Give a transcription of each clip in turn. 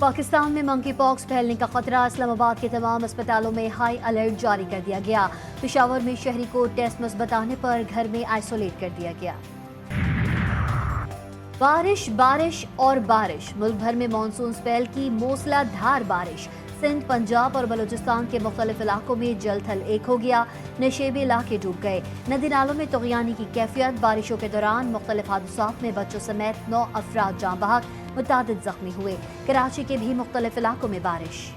पाकिस्तान में monkey pox फैलने का खतरा, इस्लामाबाद के तमाम अस्पतालों में हाई अलर्ट जारी कर दिया गया। पेशावर में शहरी को टेस्ट मुस्बत आने पर घर में आइसोलेट कर दिया गया। बारिश बारिश और बारिश, मुल्क भर में मानसून स्पेल की मूसलाधार बारिश। सिंध, पंजाब और बलूचिस्तान के मुख्तलिफ इलाकों में जल थल एक हो गया। नशेबे इलाके डूब गए। नदी नालों में तुग़यानी की कैफियत। बारिशों के दौरान मुख्तलिफ हादसात में बच्चों समेत 9 अफराद जाँ बहक, मुतादिद जख्मी हुए। कराची के भी मुख्तलिफ इलाकों में बारिश।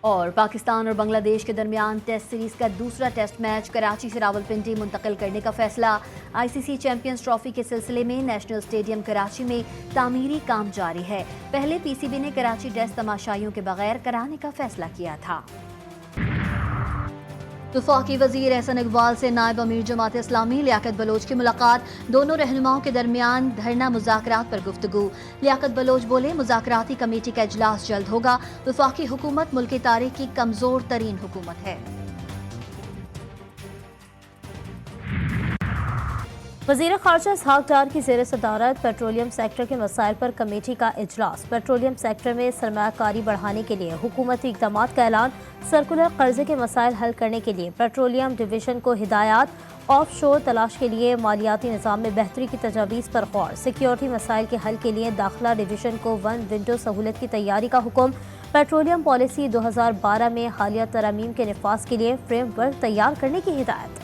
और पाकिस्तान और बांग्लादेश के दरमियान टेस्ट सीरीज का दूसरा टेस्ट मैच कराची से रावलपिंडी मुंतकिल करने का फैसला। आईसीसी चैंपियंस ट्रॉफी के सिलसिले में नेशनल स्टेडियम कराची में तामीरी काम जारी है। पहले पीसीबी ने कराची टेस्ट तमाशाइयों के बगैर कराने का फैसला किया था। वफाकी वजीर एहसन इकबाल से नायब अमीर जमात इस्लामी लियाकत बलोच की मुलाकात। दोनों रहनुमाओं के दरमियान धरना मुज़ाकरात पर गुफ्तगू। लियाकत बलोच बोले, मुज़ाकराती कमेटी का इजलास जल्द होगा। वफाकी हुकूमत मुल्क की तारीख की कमजोर तरीन हुकूमत है। वज़ीर ख़ारजा इसहाक़ डार की ज़ेर सदारत पेट्रोलियम सेक्टर के मसाइल पर कमेटी का इजलास। पेट्रोलियम सेक्टर में सरमायाकारी बढ़ाने के लिए हुकूमती इक़दामात का ऐलान। सर्कुलर कर्जे के मसाइल हल करने के लिए पेट्रोलियम डिवीज़न को हिदायत। ऑफ शोर तलाश के लिए मालियाती निज़ाम में बेहतरी की तजावीज़ पर गौर। सिक्योरिटी मसाइल के हल के लिए दाखिला डिवीज़न को वन विंडो सहूलत की तैयारी का हुक्म। पेट्रोलियम पॉलिसी 2012 में हालिया तरमीम के नफाज के लिए फ्रेमवर्क तैयार करने की हिदायत।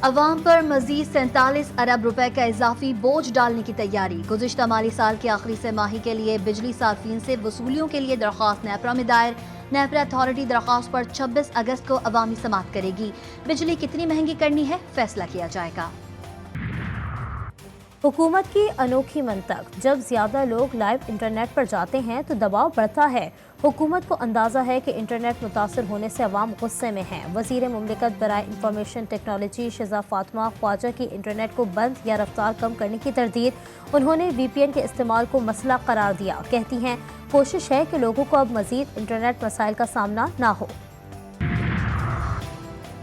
अवाम पर मजीद 47 अरब रुपए का इजाफी बोझ डालने की तैयारी। गुज़िश्ता माली साल की आखिरी सेमाही के लिए बिजली सार्फिन से वसूलियों के लिए दरख्वास्त नेपरा में दायर। नेपरा अथॉरिटी दरख्वास्त पर 26 अगस्त को अवामी समाअत करेगी। बिजली कितनी महंगी करनी है, फैसला किया जाएगा। हुकूमत की अनोखी मंतक, जब ज्यादा लोग लाइव इंटरनेट पर जाते हैं तो दबाव बढ़ता है। हुकूमत को अंदाजा है कि इंटरनेट मुतासर होने से अवाम गुस्से में हैं। वज़ीर मुमलिकत बराए इंफॉर्मेशन टेक्नोलॉजी शिजा फातिमा ख्वाजा की इंटरनेट को बंद या रफ्तार कम करने की तरदीद। उन्होंने VPN के इस्तेमाल को मसला करार दिया। कहती हैं, कोशिश है कि लोगों को अब मजीद इंटरनेट मसाइल का सामना ना हो।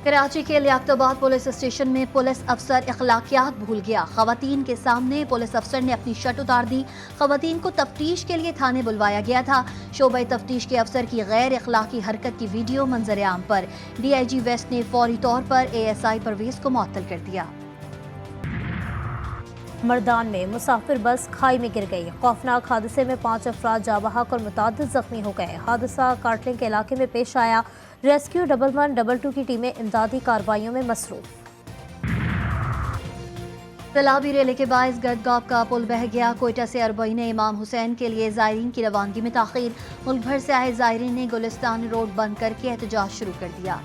कराची के लियाकताबाद पुलिस स्टेशन में पुलिस अफसर अखलाकियात भूल गया। खवातीन के सामने पुलिस अफसर ने अपनी शर्ट उतार दी। खवातीन को तफ्तीश के लिए थाने बुलवाया गया था। शोबे तफ्तीश के अफसर की गैर अखलाकी हरकत की वीडियो मंजर आम पर। DIG वेस्ट ने फौरी तौर पर ASI परवेज को मुअत्तल कर दिया। मर्दान में मुसाफिर बस खाई में गिर गई। खौफनाक हादसे में 5 अफराद जाँ बहक और मुतादिद जख्मी हो गए। हादसा कार्टलिंग के इलाके में पेश आया। रेस्क्यू 112 की टीमें इमदादी कार्रवाइयों में मसरूफ। सैलाबी रेले के बायस गदगांव का पुल बह गया। कोयटा से अरबईन इमाम हुसैन के लिए ज़ायरीन की रवानगी में ताख़ीर। मुल्क भर से आए ज़ायरीन ने गुलिस्तान रोड बंद करके एहतजाज शुरू कर दिया।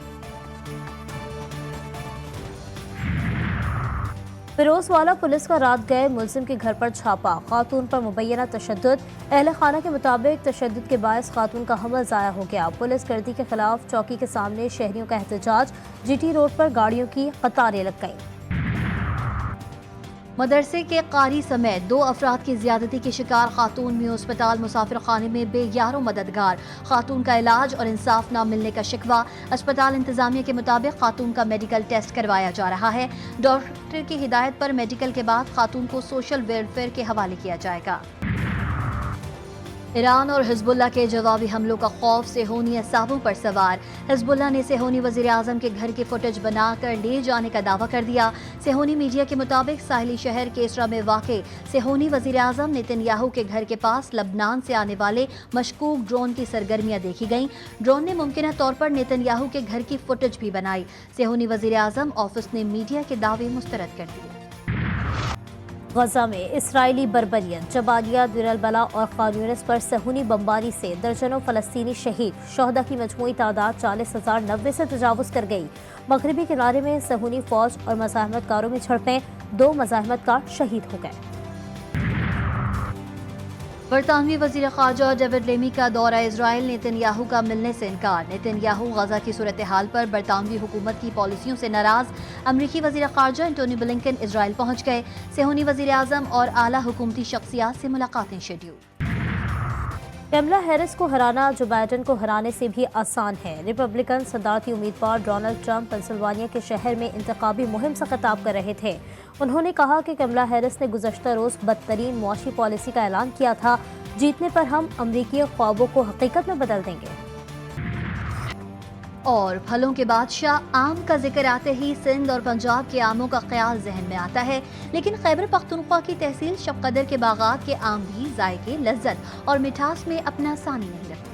फिरोजवाला पुलिस का रात गए मुलजिम के घर पर छापा। खातून पर मुबैना तशद्दुद। अहले खाना के मुताबिक तशद्दुद के बायस खातून का हमल ज़ाया हो गया। पुलिस गर्दी के खिलाफ चौकी के सामने शहरियों का एहतजाज। GT रोड पर गाड़ियों की कतारें लग गईं। मदरसे के कारी समेत 2 अफराद की ज्यादती के शिकार खातून में अस्पताल मुसाफिर खाने में बेयारो मददगार। खातून का इलाज और इंसाफ न मिलने का शिकवा। अस्पताल इंतजामिया के मुताबिक खातून का मेडिकल टेस्ट करवाया जा रहा है। डॉक्टर की हिदायत पर मेडिकल के बाद खातून को सोशल वेलफेयर के हवाले किया जाएगा। ईरान और हिजबुल्लाह के जवाबी हमलों का खौफ सेहोनी असाबों पर सवार। हिजबुल्लाह ने सेहोनी वजीर आजम के घर की फुटेज बनाकर ले जाने का दावा कर दिया। सेहोनी मीडिया के मुताबिक साहिली शहर केसरा में वाक़े सेहोनी वजीर आजम नेतन्याहू के घर के पास लबनान से आने वाले मशकूक ड्रोन की सरगर्मियां देखी गईं। ड्रोन ने मुमकिन तौर पर नेतन्याहू के घर की फुटेज भी बनाई। सेहोनी वजीर आजम ऑफिस ने मीडिया के दावे मुस्तरद कर दिए। गजा में इसराइली बर्बरियत जबालिया दिरलबला और खान यूनिस पर सहूनी बमबारी से दर्जनों फलस्तीनी शहीद। शोहदा की मजमूई तादाद 40,090 से तजावुज कर गई। मगरबी किनारे में सहूनी फौज और मज़ाहमतकारों में झड़पें। 2 मज़ाहमतकार शहीद हो गए। बरतानवी वज़ीर ख़ारजा डेविड लेमी का दौरा इजराइल। नेतन्याहू का मिलने से इनकार। नेतन्याहू गजा की सूरत हाल पर बरतानवी हुकूमत की पॉलिसियों से नाराज। अमरीकी वज़ीर ख़ारजा एंटोनी ब्लिंकन इजराइल पहुँच गए। सेहोनी वज़ीर आज़म और आला हुकूमती शख्सियात से मुलाकातें शेड्यूल। कमला हैरिस को हराना जो बाइडेन को हराने से भी आसान है। रिपब्लिकन सदारती उम्मीदवार डोनाल्ड ट्रंप पेंसिल्वानिया के शहर में इंतखाबी मुहिम से खिताब कर रहे थे। उन्होंने कहा कि कमला हैरिस ने गुज़श्ता रोज़ बदतरीन मुआशी पॉलिसी का ऐलान किया था। जीतने पर हम अमरीकी ख्वाबों को हकीकत में बदल देंगे। और फलों के बादशाह आम का जिक्र आते ही सिंध और पंजाब के आमों का ख्याल जहन में आता है, लेकिन खैबर पख्तूनख्वा की तहसील शबकदर के बागात के आम भी जायके, लज्जत और मिठास में अपना सानी नहीं रखते।